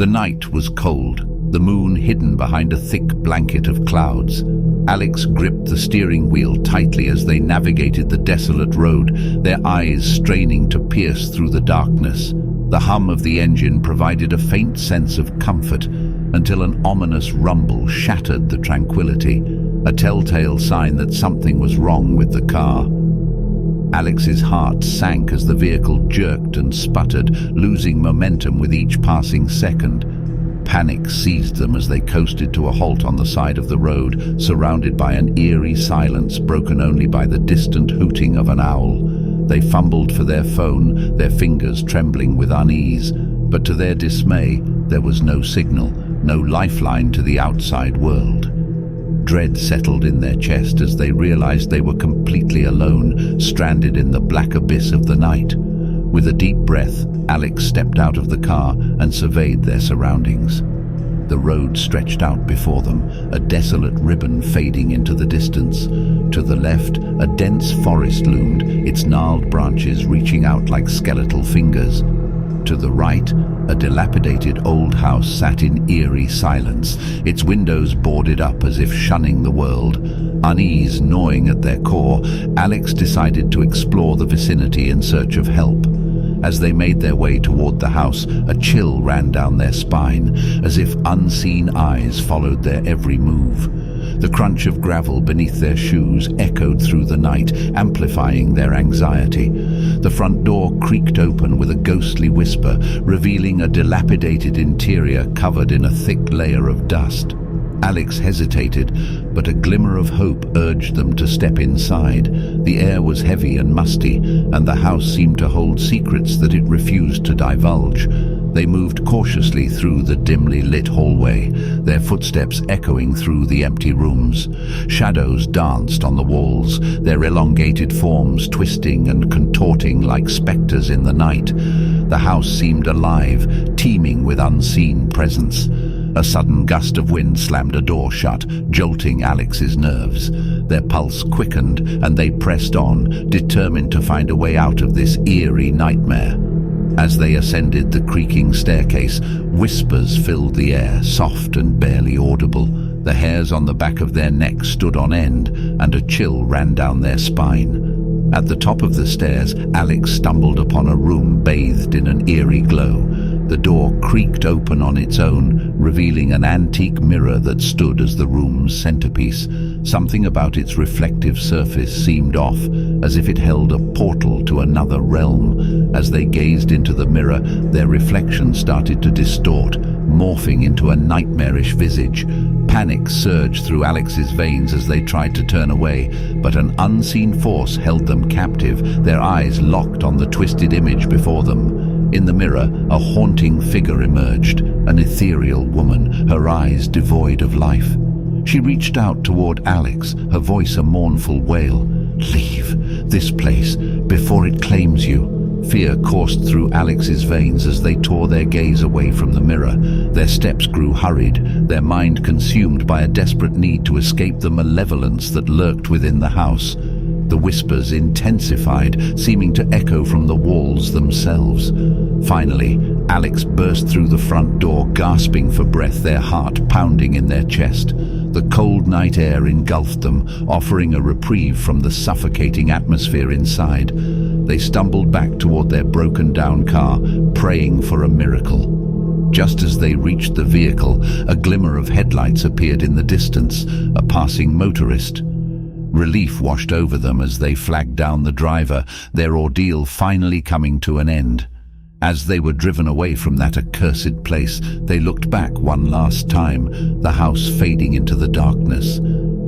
The night was cold, the moon hidden behind a thick blanket of clouds. Alex gripped the steering wheel tightly as they navigated the desolate road, their eyes straining to pierce through the darkness. The hum of the engine provided a faint sense of comfort until an ominous rumble shattered the tranquility, a telltale sign that something was wrong with the car. Alex's heart sank as the vehicle jerked and sputtered, losing momentum with each passing second. Panic seized them as they coasted to a halt on the side of the road, surrounded by an eerie silence broken only by the distant hooting of an owl. They fumbled for their phone, their fingers trembling with unease, but to their dismay, there was no signal, no lifeline to the outside world. Dread settled in their chest as they realized they were completely alone, stranded in the black abyss of the night. With a deep breath, Alex stepped out of the car and surveyed their surroundings. The road stretched out before them, a desolate ribbon fading into the distance. To the left, a dense forest loomed, its gnarled branches reaching out like skeletal fingers. To the right, a dilapidated old house sat in eerie silence, its windows boarded up as if shunning the world. Unease gnawing at their core, Alex decided to explore the vicinity in search of help. As they made their way toward the house, a chill ran down their spine, as if unseen eyes followed their every move. The crunch of gravel beneath their shoes echoed through the night, amplifying their anxiety. The front door creaked open with a ghostly whisper, revealing a dilapidated interior covered in a thick layer of dust. Alex hesitated, but a glimmer of hope urged them to step inside. The air was heavy and musty, and the house seemed to hold secrets that it refused to divulge. They moved cautiously through the dimly lit hallway, their footsteps echoing through the empty rooms. Shadows danced on the walls, their elongated forms twisting and contorting like specters in the night. The house seemed alive, teeming with unseen presence. A sudden gust of wind slammed a door shut, jolting Alex's nerves. Their pulse quickened, and they pressed on, determined to find a way out of this eerie nightmare. As they ascended the creaking staircase, whispers filled the air, soft and barely audible. The hairs on the back of their necks stood on end, and a chill ran down their spine. At the top of the stairs, Alex stumbled upon a room bathed in an eerie glow. The door creaked open on its own, revealing an antique mirror that stood as the room's centerpiece. Something about its reflective surface seemed off, as if it held a portal to another realm. As they gazed into the mirror, their reflection started to distort, morphing into a nightmarish visage. Panic surged through Alex's veins as they tried to turn away, but an unseen force held them captive, their eyes locked on the twisted image before them. In the mirror, a haunting figure emerged, an ethereal woman, her eyes devoid of life. She reached out toward Alex, her voice a mournful wail. "Leave this place before it claims you." Fear coursed through Alex's veins as they tore their gaze away from the mirror. Their steps grew hurried, their mind consumed by a desperate need to escape the malevolence that lurked within the house. The whispers intensified, seeming to echo from the walls themselves. Finally, Alex burst through the front door, gasping for breath, their heart pounding in their chest. The cold night air engulfed them, offering a reprieve from the suffocating atmosphere inside. They stumbled back toward their broken-down car, praying for a miracle. Just as they reached the vehicle, a glimmer of headlights appeared in the distance, a passing motorist. Relief washed over them as they flagged down the driver, their ordeal finally coming to an end. As they were driven away from that accursed place, they looked back one last time, the house fading into the darkness.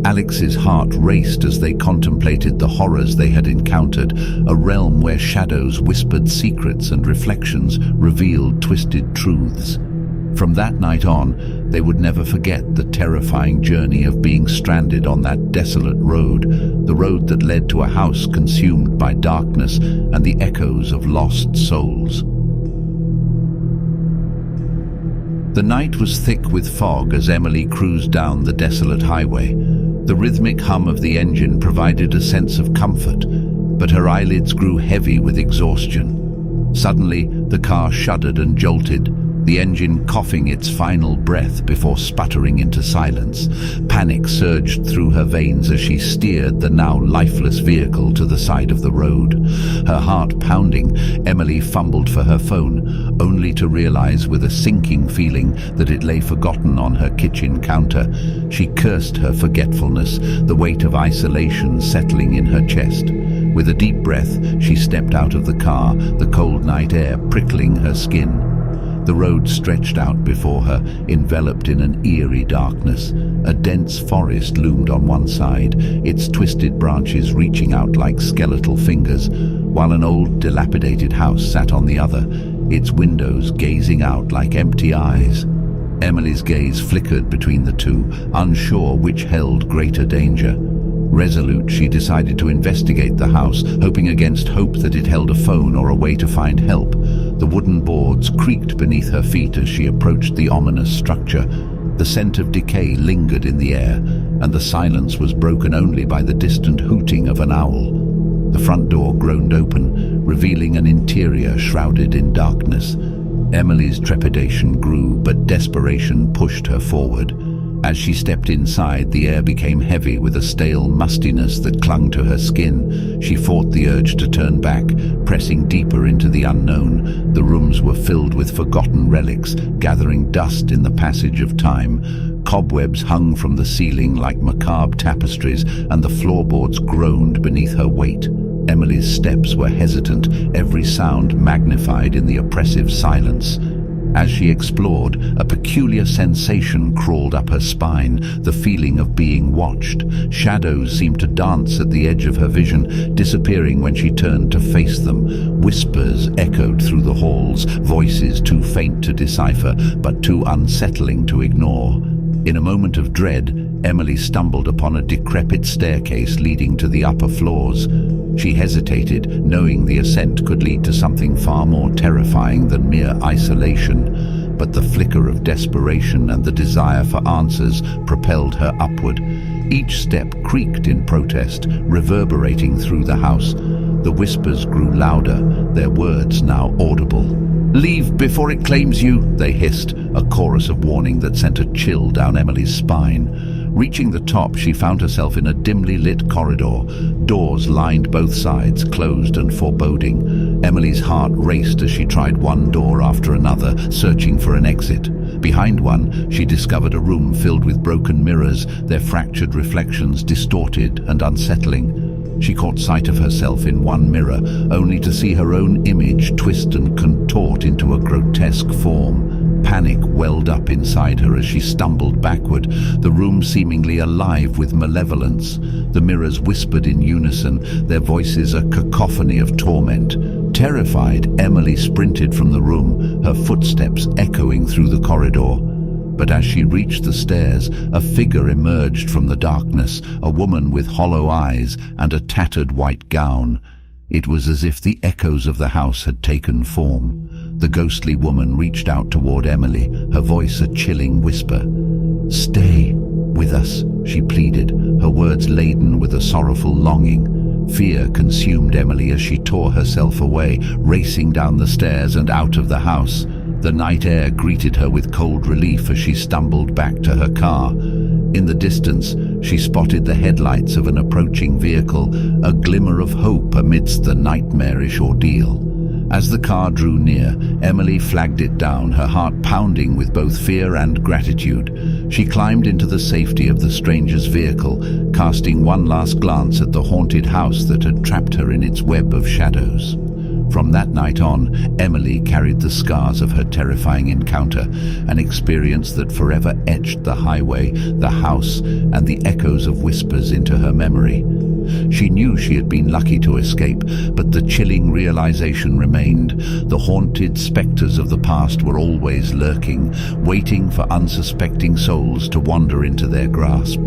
Alex's heart raced as they contemplated the horrors they had encountered, a realm where shadows whispered secrets and reflections revealed twisted truths. From that night on, they would never forget the terrifying journey of being stranded on that desolate road, the road that led to a house consumed by darkness and the echoes of lost souls. The night was thick with fog as Emily cruised down the desolate highway. The rhythmic hum of the engine provided a sense of comfort, but her eyelids grew heavy with exhaustion. Suddenly, the car shuddered and jolted, the engine coughing its final breath before sputtering into silence. Panic surged through her veins as she steered the now lifeless vehicle to the side of the road. Her heart pounding, Emily fumbled for her phone, only to realize with a sinking feeling that it lay forgotten on her kitchen counter. She cursed her forgetfulness, the weight of isolation settling in her chest. With a deep breath, she stepped out of the car, the cold night air prickling her skin. The road stretched out before her, enveloped in an eerie darkness. A dense forest loomed on one side, its twisted branches reaching out like skeletal fingers, while an old, dilapidated house sat on the other, its windows gazing out like empty eyes. Emily's gaze flickered between the two, unsure which held greater danger. Resolute, she decided to investigate the house, hoping against hope that it held a phone or a way to find help. The wooden boards creaked beneath her feet as she approached the ominous structure. The scent of decay lingered in the air, and the silence was broken only by the distant hooting of an owl. The front door groaned open, revealing an interior shrouded in darkness. Emily's trepidation grew, but desperation pushed her forward. As she stepped inside, the air became heavy with a stale mustiness that clung to her skin. She fought the urge to turn back, pressing deeper into the unknown. The rooms were filled with forgotten relics, gathering dust in the passage of time. Cobwebs hung from the ceiling like macabre tapestries, and the floorboards groaned beneath her weight. Emily's steps were hesitant, every sound magnified in the oppressive silence. As she explored, a peculiar sensation crawled up her spine, the feeling of being watched. Shadows seemed to dance at the edge of her vision, disappearing when she turned to face them. Whispers echoed through the halls, voices too faint to decipher, but too unsettling to ignore. In a moment of dread, Emily stumbled upon a decrepit staircase leading to the upper floors. She hesitated, knowing the ascent could lead to something far more terrifying than mere isolation. But the flicker of desperation and the desire for answers propelled her upward. Each step creaked in protest, reverberating through the house. The whispers grew louder, their words now audible. "Leave before it claims you," they hissed, a chorus of warning that sent a chill down Emily's spine. Reaching the top, she found herself in a dimly lit corridor. Doors lined both sides, closed and foreboding. Emily's heart raced as she tried one door after another, searching for an exit. Behind one, she discovered a room filled with broken mirrors, their fractured reflections distorted and unsettling. She caught sight of herself in one mirror, only to see her own image twist and contort into a grotesque form. Panic welled up inside her as she stumbled backward, the room seemingly alive with malevolence. The mirrors whispered in unison, their voices a cacophony of torment. Terrified, Emily sprinted from the room, her footsteps echoing through the corridor. But as she reached the stairs, a figure emerged from the darkness, a woman with hollow eyes and a tattered white gown. It was as if the echoes of the house had taken form. The ghostly woman reached out toward Emily, her voice a chilling whisper. "Stay with us," she pleaded, her words laden with a sorrowful longing. Fear consumed Emily as she tore herself away, racing down the stairs and out of the house. The night air greeted her with cold relief as she stumbled back to her car. In the distance, she spotted the headlights of an approaching vehicle, a glimmer of hope amidst the nightmarish ordeal. As the car drew near, Emily flagged it down, her heart pounding with both fear and gratitude. She climbed into the safety of the stranger's vehicle, casting one last glance at the haunted house that had trapped her in its web of shadows. From that night on, Emily carried the scars of her terrifying encounter, an experience that forever etched the highway, the house, and the echoes of whispers into her memory. She knew she had been lucky to escape, but the chilling realization remained. The haunted specters of the past were always lurking, waiting for unsuspecting souls to wander into their grasp.